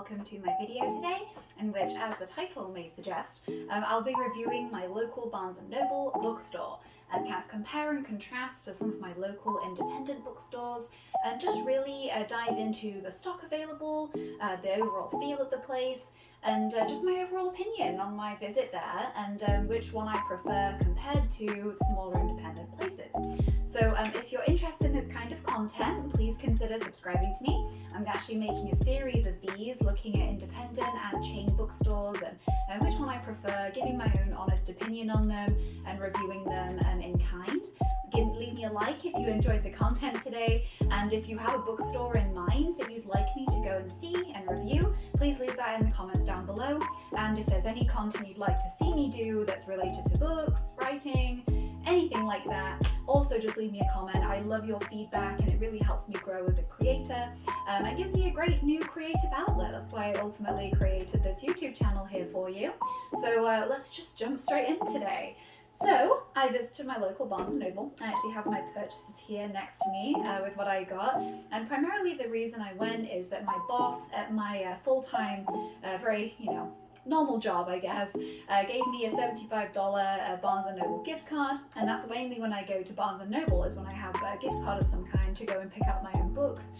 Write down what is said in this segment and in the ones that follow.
welcome to my video today, in which, as the title may suggest, I'll be reviewing my local Barnes & Noble bookstore and kind of compare and contrast to some of my local independent bookstores and just really dive into the stock available, the overall feel of the place, and just my overall opinion on my visit there and which one I prefer compared to smaller independent places. So if you're interested in this kind of content, please consider subscribing to me. I'm actually making a series of these looking at independent and chain bookstores and which one I prefer, giving my own honest opinion on them and reviewing them in kind. Leave me a like if you enjoyed the content today, and if you have a bookstore in mind that you'd like me to go and see and review, please leave that in the comments down below. And if there's any content you'd like to see me do that's related to books, writing, anything like that, also just leave me a comment. I love your feedback and it really helps me grow as a creator. It gives me a great new creative outlet. That's why I ultimately created this YouTube channel here for you. So let's just jump straight in today. So I visited my local Barnes & Noble. I actually have my purchases here next to me with what I got, and primarily the reason I went is that my boss at my full-time, very, normal job, I guess, gave me a $75 Barnes & Noble gift card, and that's mainly when I go to Barnes & Noble is when I have a gift card of some kind to go and pick out my own books,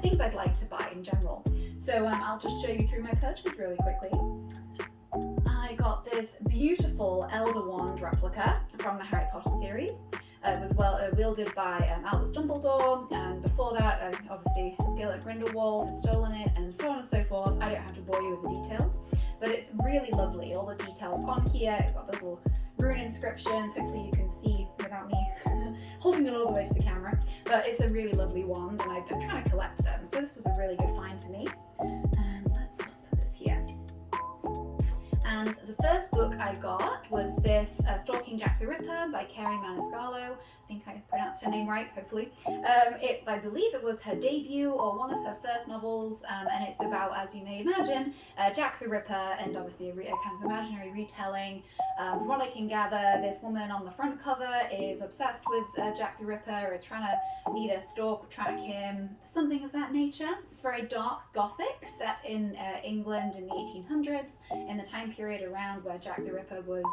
things I'd like to buy in general. So I'll just show you through my purchase really quickly. I got this beautiful Elder Wand replica from the Harry Potter series. It was wielded by Albus Dumbledore, and before that, obviously, Gellert Grindelwald had stolen it, and so on and so forth. I don't have to bore you with the details, but it's really lovely. All the details on here. It's got the little rune inscriptions. Hopefully you can see without me holding it all the way to the camera. But it's a really lovely wand, and I'm trying to collect them. So this was a really good find for me. And let's put this here. And the first book I got was this Stalking Jack the Ripper by Kerry Maniscalco. I think I pronounced her name right, hopefully. I believe it was her debut or one of her first novels, and it's about, as you may imagine, Jack the Ripper, and obviously a kind of imaginary retelling. From what I can gather, this woman on the front cover is obsessed with Jack the Ripper, is trying to either stalk or track him, something of that nature. It's very dark gothic, set in England in the 1800s, in the time period around where Jack the Ripper was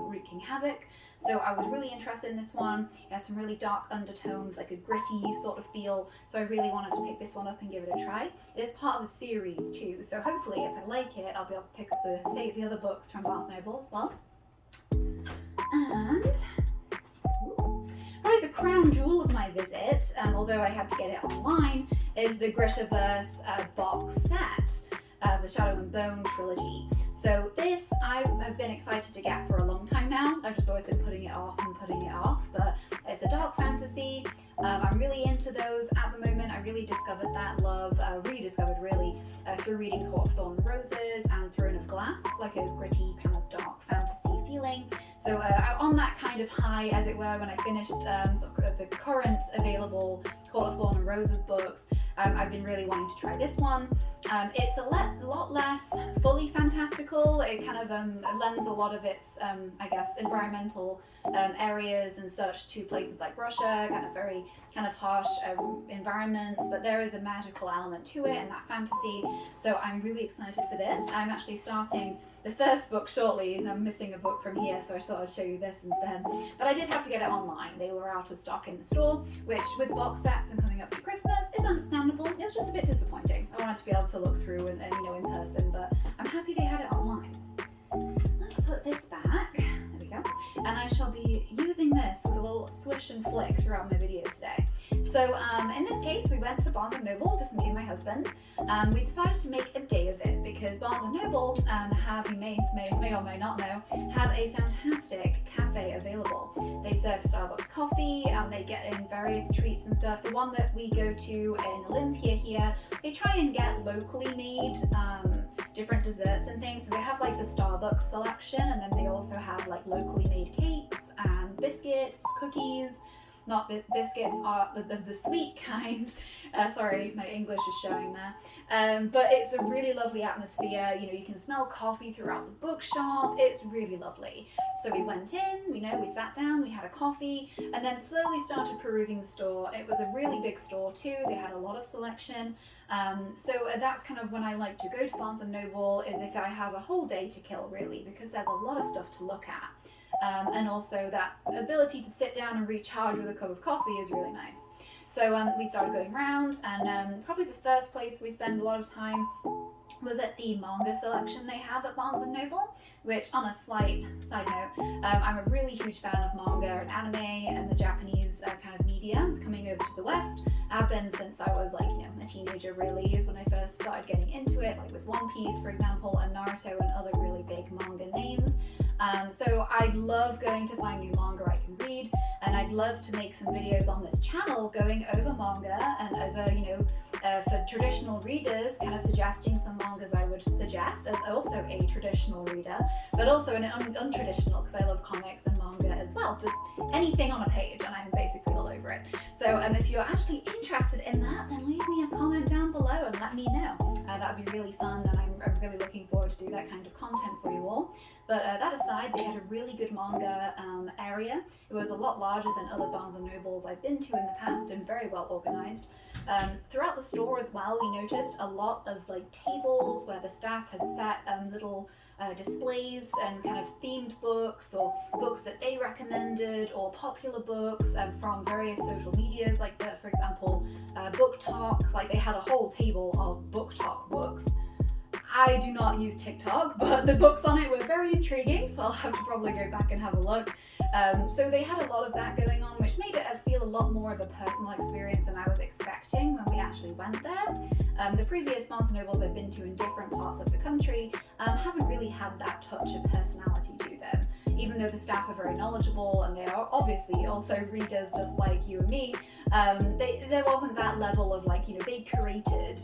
wreaking havoc. So I was really interested in this one. It has some really dark undertones, like a gritty sort of feel. So I really wanted to pick this one up and give it a try. It is part of a series too. So hopefully if I like it, I'll be able to pick up the other books from Barnes & Noble as well. And probably the crown jewel of my visit, although I had to get it online, is the Gritterverse box set of the Shadow and Bone trilogy. So this I have been excited to get for a long time now. I've just always been putting it off, but it's a dark fantasy. I'm really into those at the moment. I really discovered that love, rediscovered really, through reading Court of Thorn and Roses and Throne of Glass, like a gritty kind of dark fantasy feeling. So on that kind of high, as it were, when I finished the current available Court of Thorn and Roses books, I've been really wanting to try this one. It's a lot less fully fantastical. It kind of lends a lot of its, I guess, environmental areas and such to places like Russia, very harsh environments, but there is a magical element to it and that fantasy. So I'm really excited for this. I'm actually starting the first book shortly, and I'm missing a book from here, so I thought I'd show you this instead. But I did have to get it online. They were out of stock in the store, which with box sets and coming up to Christmas is understandable. It was just a bit disappointing. I wanted to be able to look through and in person, but I'm happy they had it online. Let's put this back. There we go. And I shall be using this with a little swish and flick throughout my video today. So in this case, we went to Barnes & Noble, just me and my husband. We decided to make a day of it because Barnes & Noble have, you may or may not know, have a fantastic cafe available. They serve Starbucks coffee, they get in various treats and stuff. The one that we go to in Olympia here, they try and get locally made different desserts and things. So they have like the Starbucks selection, and then they also have like locally made cakes and biscuits, cookies, not biscuits, are the sweet kind. Sorry, my English is showing there. But it's a really lovely atmosphere. You know, you can smell coffee throughout the bookshop. It's really lovely. So we went in, we sat down, we had a coffee, and then slowly started perusing the store. It was a really big store too. They had a lot of selection. So that's kind of when I like to go to Barnes & Noble, is if I have a whole day to kill, really, because there's a lot of stuff to look at. And also that ability to sit down and recharge with a cup of coffee is really nice. So we started going around, and probably the first place we spent a lot of time was at the manga selection they have at Barnes & Noble, which, on a slight side note, I'm a really huge fan of manga and anime and the Japanese kind of media coming over to the West. I've been since I was like, a teenager, really, is when I first started getting into it, like with One Piece, for example, and Naruto and other really big manga names. So I love going to find new manga I can read, and I'd love to make some videos on this channel going over manga, and as a, for traditional readers, kind of suggesting some mangas I would suggest as also a traditional reader, but also an untraditional, because I love comics and manga as well, just anything on a page, and I'm basically all over it. So if you're actually interested in that, then leave me a comment down below and let me know. That would be really fun, and I'm really looking forward to do that kind of content for you all. But that aside, they had a really good manga area. It was a lot larger than other Barnes & Nobles I've been to in the past, and very well organized. Throughout the store as well, we noticed a lot of like tables where the staff has set little displays and kind of themed books, or books that they recommended, or popular books from various social medias, like for example, Book Talk. Like they had a whole table of Book Talk books. I do not use TikTok, but the books on it were very intriguing, so I'll have to probably go back and have a look. So they had a lot of that going on, which made it feel a lot more of a personal experience than I was expecting when we actually went there. The previous Barnes & Nobles I've been to in different parts of the country haven't really had that touch of personality to them. Even though the staff are very knowledgeable and they are obviously also readers just like you and me, there wasn't that level of like, they curated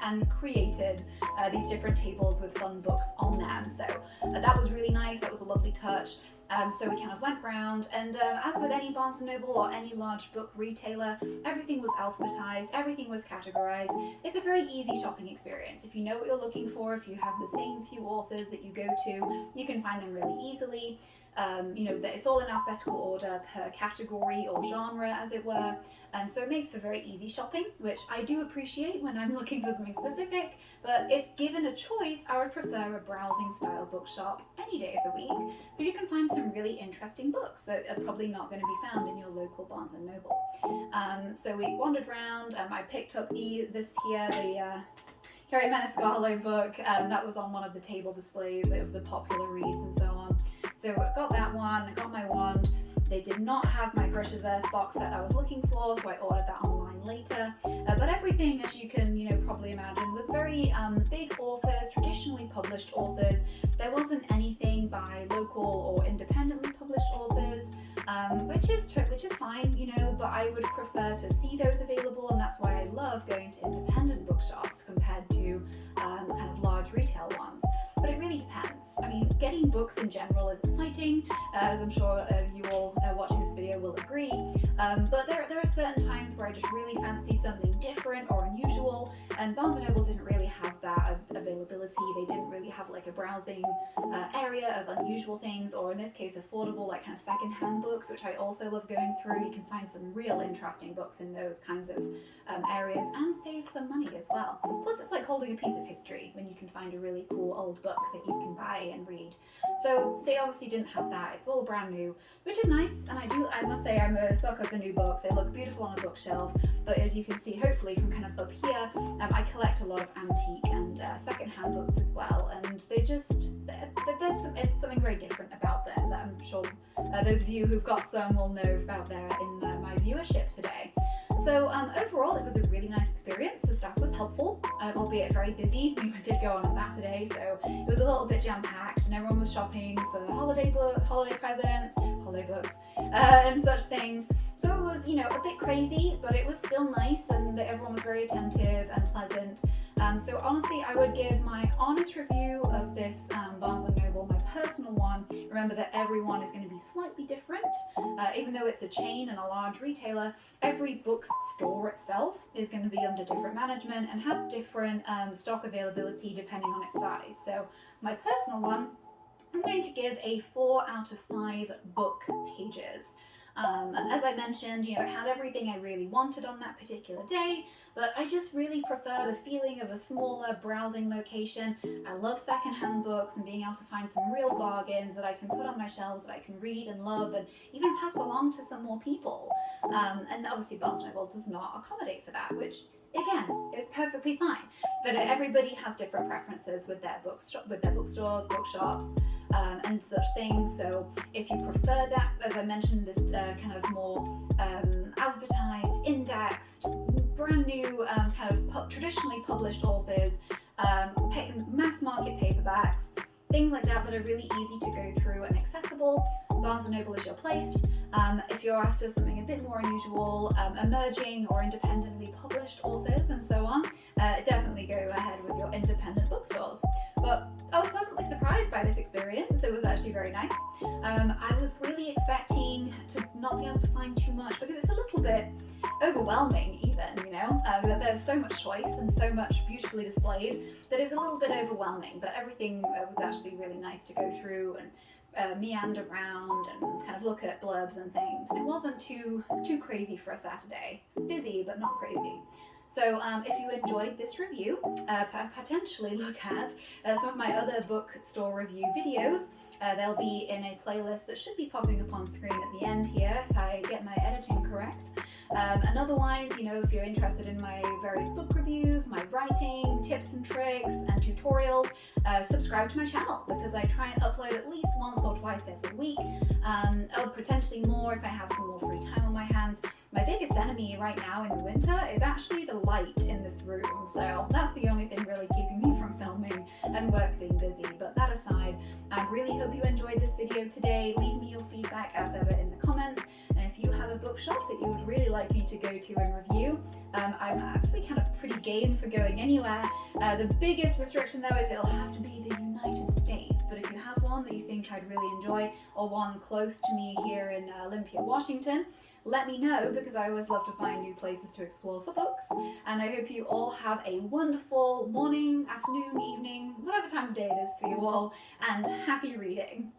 and created these different tables with fun books on them. So that was really nice. That was a lovely touch. So we kind of went round, and as with any Barnes & Noble or any large book retailer, everything was alphabetized, everything was categorized. It's a very easy shopping experience. If you know what you're looking for, if you have the same few authors that you go to, you can find them really easily. It's all in alphabetical order per category or genre, as it were. And so it makes for very easy shopping, which I do appreciate when I'm looking for something specific. But if given a choice, I would prefer a browsing style bookshop any day of the week, but you can find some really interesting books that are probably not going to be found in your local Barnes & Noble. So we wandered around. I picked up the Harry Maniscalco book that was on one of the table displays of the popular reads and so on. So I got that one, I got my wand. They did not have my Grishverse box set I was looking for, so I ordered that online later. But everything, as you can probably imagine, was very big authors, traditionally published authors. There wasn't anything by local or independently published authors, which is fine, but I would prefer to see those available, and that's why I love going to independent bookshops compared to kind of large retail ones. But it really depends. I mean, getting books in general is exciting, as I'm sure you all watching this video will agree. But there are certain times where I just really fancy something different or unusual, and Barnes & Noble didn't really have that availability. They didn't really have like a browsing area of unusual things, or in this case, affordable, like kind of second-hand books, which I also love going through. You can find some real interesting books in those kinds of areas and save some money as well. Plus, it's like holding a piece of history when you can find a really cool old book that you can buy and read. So they obviously didn't have that. It's all brand new, which is nice, and I must say I'm a sucker for new books. They look beautiful on a bookshelf, but as you can see hopefully from kind of up here, I collect a lot of antique and second-hand books as well, and there's something very different about them that I'm sure those of you who've got some will know about there in my viewership today. So overall, it was a really nice experience. The staff was helpful, albeit very busy. We did go on a Saturday, so it was a little bit jam-packed, and everyone was shopping for holiday presents, holiday books, and such things. So it was, a bit crazy, but it was still nice, and everyone was very attentive and pleasant. So honestly, I would give my honest review of this Barnes & Noble, my personal one. Remember that everyone is going to be slightly different. Even though it's a chain and a large retailer, every bookstore itself is going to be under different management and have different stock availability depending on its size. So my personal one, I'm going to give a 4 out of 5 book pages. As I mentioned, it had everything I really wanted on that particular day, but I just really prefer the feeling of a smaller browsing location. I love secondhand books and being able to find some real bargains that I can put on my shelves that I can read and love and even pass along to some more people. And obviously Barnes & Noble does not accommodate for that, which again is perfectly fine. But everybody has different preferences with their bookstores, bookshops, and such things. So if you prefer that, as I mentioned, this kind of more alphabetized, indexed, brand new kind of traditionally published authors, mass market paperbacks, things like that are really easy to go through and accessible, Barnes & Noble is your place. If you're after something a bit more unusual, emerging or independently published authors and so on, definitely go ahead with your independent bookstores. But I was pleasantly surprised by this experience. It was actually very nice. I was really expecting to not be able to find too much because it's a little bit overwhelming even, that there's so much choice and so much beautifully displayed that it's a little bit overwhelming, but everything was actually really nice to go through and meander around and kind of look at blurbs and things, and it wasn't too crazy for a Saturday. Busy, but not crazy. So if you enjoyed this review, potentially look at some of my other bookstore review videos. They'll be in a playlist that should be popping up on screen at the end here if I get my editing correct. And otherwise, if you're interested in my various book reviews, my writing, tips and tricks, and tutorials, subscribe to my channel because I try and upload at least once or twice every week, or potentially more if I have some more free time on my hands. My biggest enemy right now in the winter is actually the light in this room, so that's the only thing really keeping me from filming and work being busy. But that aside, I really hope you enjoyed this video today. Leave me your feedback as ever in the comments, and if you have a bookshop that you would really like me to go to and review, I'm actually kind of pretty game for going anywhere. The biggest restriction though is it'll have to be the United States, but if you have one that you think I'd really enjoy, or one close to me here in Olympia, Washington, let me know because I always love to find new places to explore for books. And I hope you all have a wonderful morning, afternoon, evening, whatever time of day it is for you all, and happy reading.